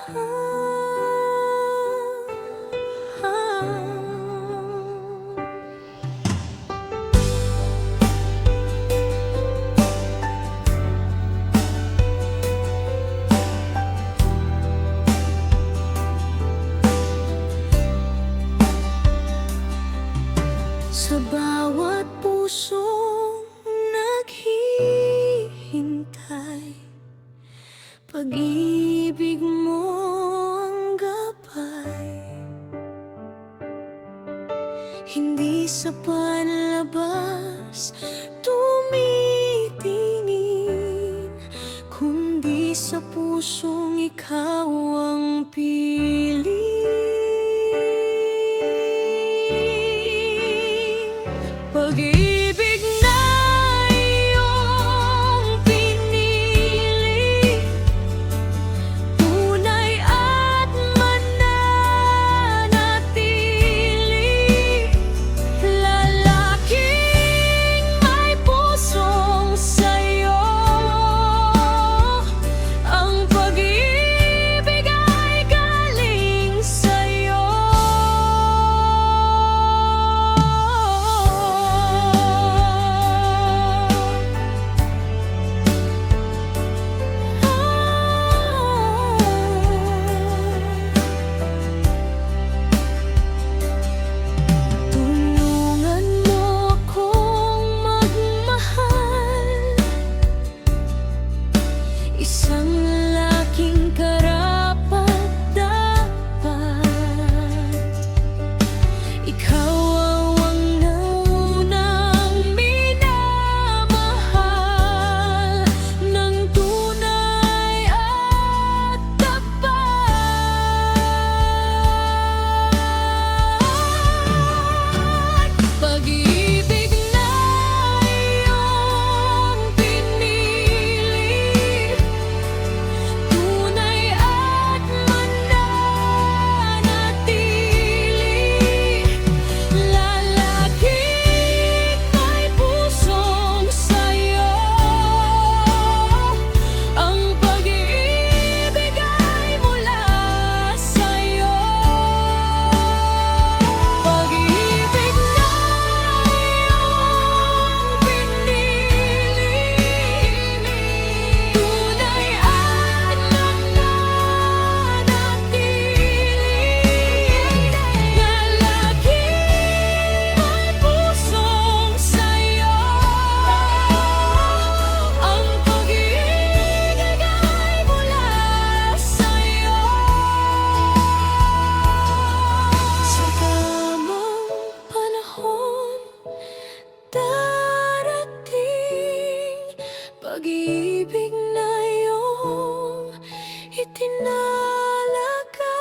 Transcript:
Sa bawat pusong naghihintay, pag-ibig mo ang gabay. Hindi sa panlabas tumitingin, kundi sa pusong ikaw ang pili. Pag-ibig na iyong pinili, tunay at mananatili. Lalaking may pusong sa'yo, ang pag-ibig ay galing sa'yo. Tulungan mo akong magmahal, isang lalaking karapat-dapat. Ikaw ang naunang minamahal ng tunay at tapat. Pag-ibig na iyong pinili, tunay at mananatili. Lalaking may pusong sa'yo, ang pag-ibig ay mula sa'yo. Pag-ibig na iyong pinili, tunay at mananatili. Lalaking may pusong sa'yo, ang pag-ibig ay mula sa'yo. Sa tamang panahon darating, pag-ibig na iyong itinalaga.